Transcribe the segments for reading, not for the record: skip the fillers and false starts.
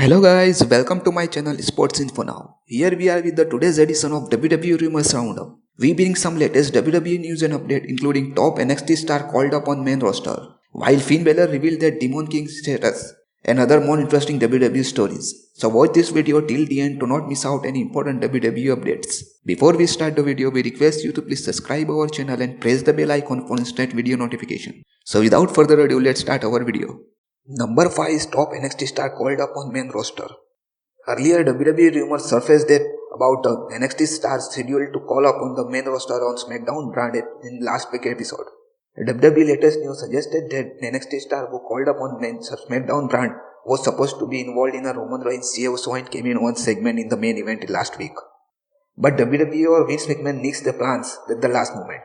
Hello guys, welcome to my channel Sports Info Now. Here we are with the today's edition of WWE Rumors Roundup. We bring some latest WWE news and update including top NXT star called up on main roster, while Finn Balor revealed their Demon King status and other more interesting WWE stories. So watch this video till the end to not miss out any important WWE updates. Before we start the video, we request you to please subscribe our channel and press the bell icon for instant video notification. So without further ado, let's start our video. Number 5 is top NXT star called up on main roster. Earlier, WWE rumors surfaced that about the NXT stars scheduled to call up on the main roster on SmackDown brand in last week episode. WWE latest news suggested that NXT star who called up on main SmackDown brand was supposed to be involved in a Roman Reigns CFO and came in one segment in the main event last week. But WWE or Vince McMahon nixed the plans at the last moment.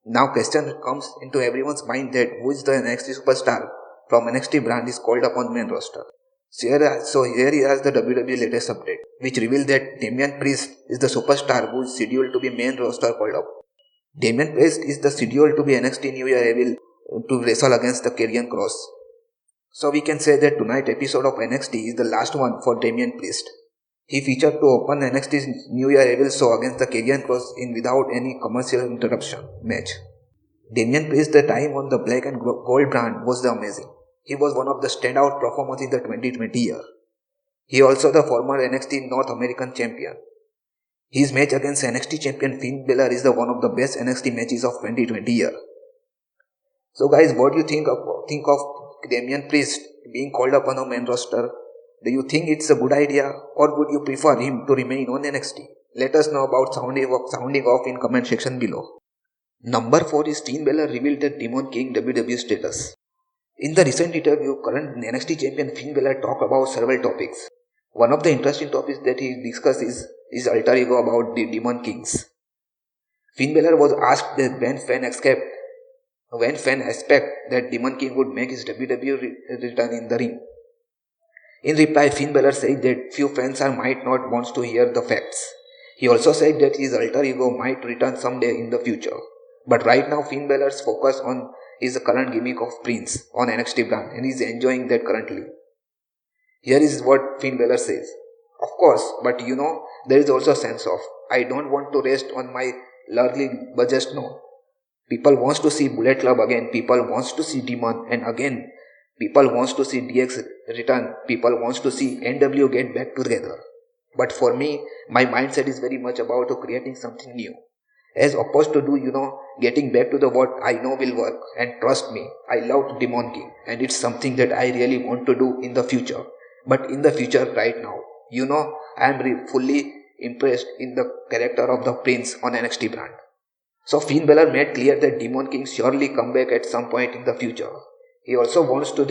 Now question comes into everyone's mind that who is the NXT superstar from NXT brand is called up on main roster. So here is the WWE latest update, which revealed that Damian Priest is the superstar who is scheduled to be main roster called up. Damian Priest is the scheduled to be NXT New Year Evil to wrestle against the Karrion Kross. So we can say that tonight's episode of NXT is the last one for Damian Priest. He featured to open NXT's New Year Evil show against the Karrion Kross in without any commercial interruption match. Damian Priest the time on the black and gold brand was amazing. He was one of the standout performers in the 2020 year. He also the former NXT North American champion. His match against NXT champion Finn Balor is the one of the best NXT matches of 2020 year. So guys, what do you think of Damian Priest being called up on a main roster? Do you think it's a good idea, or would you prefer him to remain on NXT? Let us know about sounding off in comment section below. Number 4 is Finn Balor revealed the Demon King WWE status. In the recent interview, current NXT champion Finn Balor talked about several topics. One of the interesting topics that he discussed is his alter ego about the Demon Kings. Finn Balor was asked that when fans expect that Demon King would make his WWE return in the ring. In reply, Finn Balor said that few fans might not want to hear the facts. He also said that his alter ego might return someday in the future. But right now, Finn Balor's focus on is the current gimmick of Prince on NXT brand and is enjoying that currently. Here is what Finn Balor says. Of course, but there is also a sense of, I don't want to rest on my laurels but just no. People wants to see Bullet Club again, people wants to see Demon, and again, people wants to see DX return, people wants to see NW get back together. But for me, my mindset is very much about creating something new. As opposed to getting back to the what I know will work. And trust me, I love Demon King and it's something that I really want to do in the future. But in the future right now, I am fully impressed in the character of the Prince on NXT brand. So Finn Balor made clear that Demon King surely come back at some point in the future. He also wants to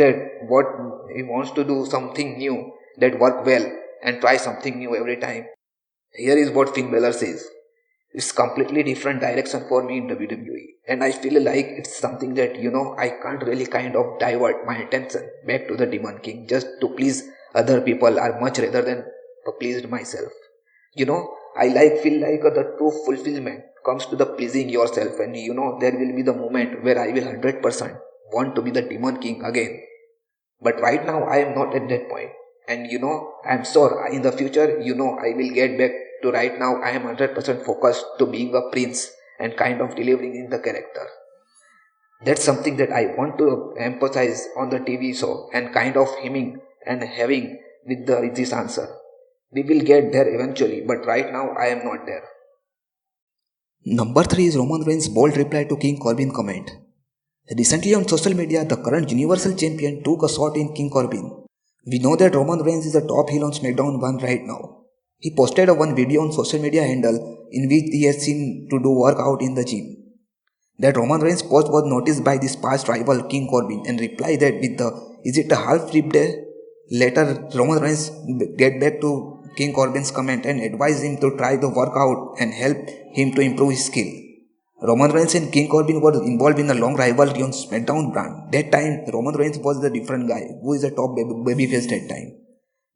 do something new that work well and try something new every time. Here is what Finn Balor says. It's completely different direction for me in WWE, and I feel like it's something that I can't really kind of divert my attention back to the Demon King just to please other people are much rather than to please myself. I feel like the true fulfillment comes to the pleasing yourself, and there will be the moment where I will 100% want to be the Demon King again. But right now I am not at that point, and I'm sure in the future I will get back to right now I am 100% focused to being a prince and kind of delivering in the character. That's something that I want to emphasize on the TV show and kind of hemming and having with this answer. We will get there eventually, but right now I am not there. Number 3 is Roman Reigns' bold reply to King Corbin comment. Recently on social media, the current Universal Champion took a shot in King Corbin. We know that Roman Reigns is a top heel on SmackDown 1 right now. He posted one video on social media handle in which he has seen to do workout in the gym. That Roman Reigns post was noticed by this past rival King Corbin and replied that with the "Is it a half rib day?" Later, Roman Reigns get back to King Corbin's comment and advised him to try the workout and help him to improve his skill. Roman Reigns and King Corbin were involved in a long rivalry on SmackDown brand. That time, Roman Reigns was the different guy who is a top babyface that time.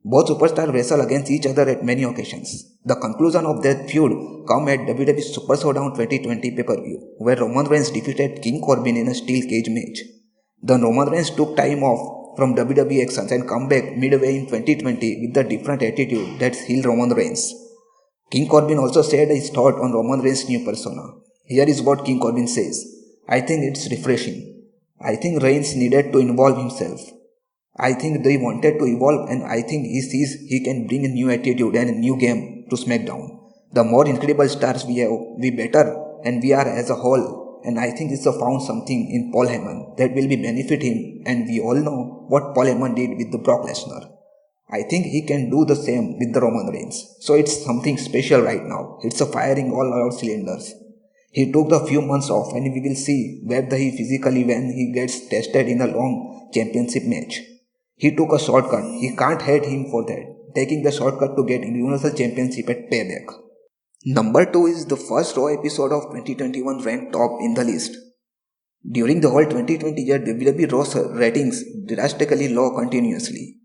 Both superstars wrestle against each other at many occasions. The conclusion of that feud came at WWE Super Showdown 2020 pay-per-view, where Roman Reigns defeated King Corbin in a steel cage match. Then Roman Reigns took time off from WWE actions and come back midway in 2020 with a different attitude that's heel Roman Reigns. King Corbin also shared his thought on Roman Reigns' new persona. Here is what King Corbin says. I think it's refreshing. I think Reigns needed to involve himself. I think they wanted to evolve, and I think he sees he can bring a new attitude and a new game to SmackDown. The more incredible stars we have, we better, and we are as a whole. And I think it's found something in Paul Heyman that will be benefit him, and we all know what Paul Heyman did with the Brock Lesnar. I think he can do the same with the Roman Reigns. So it's something special right now. It's a firing all out cylinders. He took the few months off, and we will see whether he physically when he gets tested in a long championship match. He took a shortcut. He can't hate him for that. Taking the shortcut to get Universal Championship at Payback. Number 2 is the first Raw episode of 2021 ranked top in the list. During the whole 2020 year, WWE Raw ratings drastically low continuously.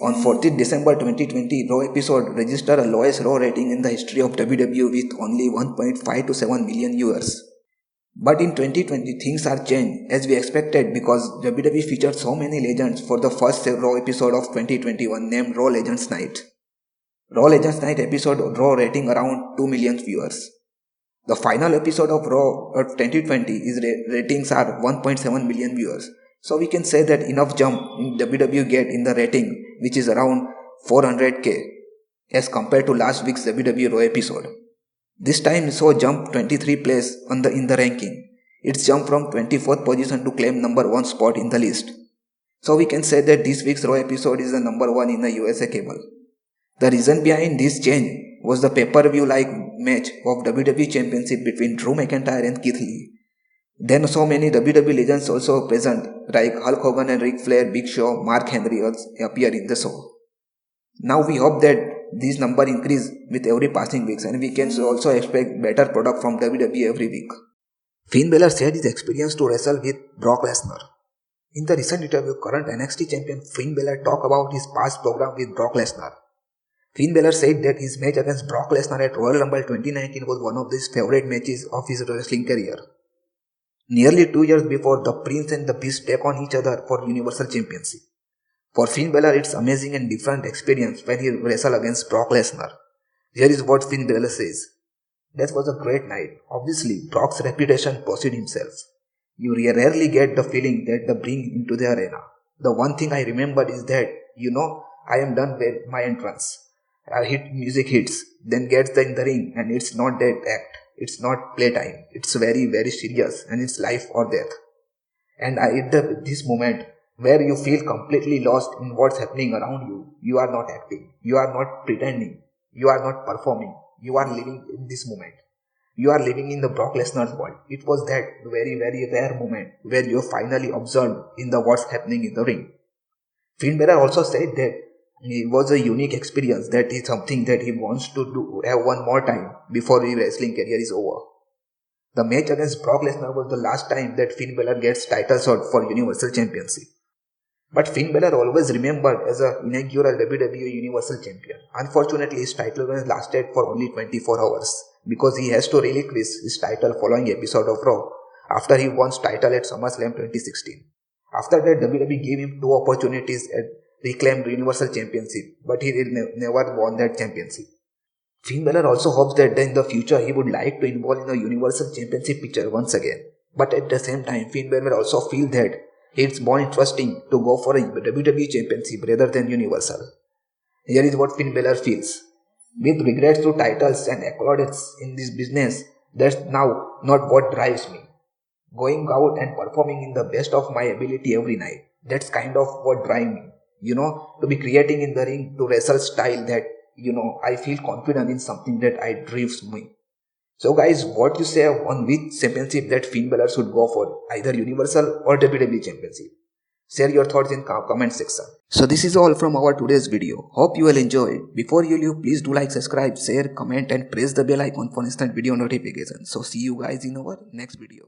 On 14th December 2020, Raw episode registered a lowest Raw rating in the history of WWE with only 1.5 to 7 million viewers. But in 2020, things are changed as we expected because WWE featured so many legends for the first Raw episode of 2021 named Raw Legends Night. Raw Legends Night episode Raw rating around 2 million viewers. The final episode of Raw of 2020 is ratings are 1.7 million viewers. So we can say that enough jump in WWE get in the rating, which is around 400k as compared to last week's WWE Raw episode. This time saw jump 23 place in the ranking. It's jumped from 24th position to claim number 1 spot in the list. So we can say that this week's Raw episode is the number 1 in the USA cable. The reason behind this change was the pay-per-view like match of WWE Championship between Drew McIntyre and Keith Lee. Then so many WWE legends also present like Hulk Hogan and Ric Flair, Big Show, Mark Henry appear in the show. Now we hope that these numbers increase with every passing weeks and we can also expect better product from WWE every week. Finn Balor shared his experience to wrestle with Brock Lesnar. In the recent interview, current NXT champion Finn Balor talked about his past program with Brock Lesnar. Finn Balor said that his match against Brock Lesnar at Royal Rumble 2019 was one of his favorite matches of his wrestling career. Nearly 2 years before, the Prince and the Beast take on each other for Universal Championship. For Finn Balor, it's amazing and different experience when he wrestled against Brock Lesnar. Here is what Finn Balor says. That was a great night. Obviously, Brock's reputation pursued himself. You rarely get the feeling that they bring into the arena. The one thing I remembered is that, I am done with my entrance. Music hits, then gets in the ring, and it's not that act. It's not playtime. It's very, very serious, and it's life or death. And at this moment, where you feel completely lost in what's happening around you, you are not acting, you are not pretending, you are not performing, you are living in this moment. You are living in the Brock Lesnar's world. It was that very, very rare moment where you finally observed in the what's happening in the ring. Finn Balor also said that it was a unique experience, that is something that he wants to have one more time before his wrestling career is over. The match against Brock Lesnar was the last time that Finn Balor gets title shot for Universal Championship. But Finn Balor always remembered as an inaugural WWE Universal Champion. Unfortunately, his title run lasted for only 24 hours because he has to relinquish his title following episode of Raw after he won title at SummerSlam 2016. After that, WWE gave him 2 opportunities at reclaimed Universal Championship, but he never won that championship. Finn Balor also hopes that in the future he would like to involve in the Universal Championship picture once again. But at the same time, Finn Balor also feels that it's more interesting to go for a WWE Championship rather than Universal. Here is what Finn Balor feels. With regrets to titles and accolades in this business, that's now not what drives me. Going out and performing in the best of my ability every night, that's kind of what drives me. To be creating in the ring, to wrestle style that, I feel confident in something that drives me. So guys, what you say on which championship that Finn Balor should go for, either Universal or WWE Championship? Share your thoughts in comment section. So this is all from our today's video. Hope you will enjoy it. Before you leave, please do like, subscribe, share, comment and press the bell icon for instant video notifications. So see you guys in our next video.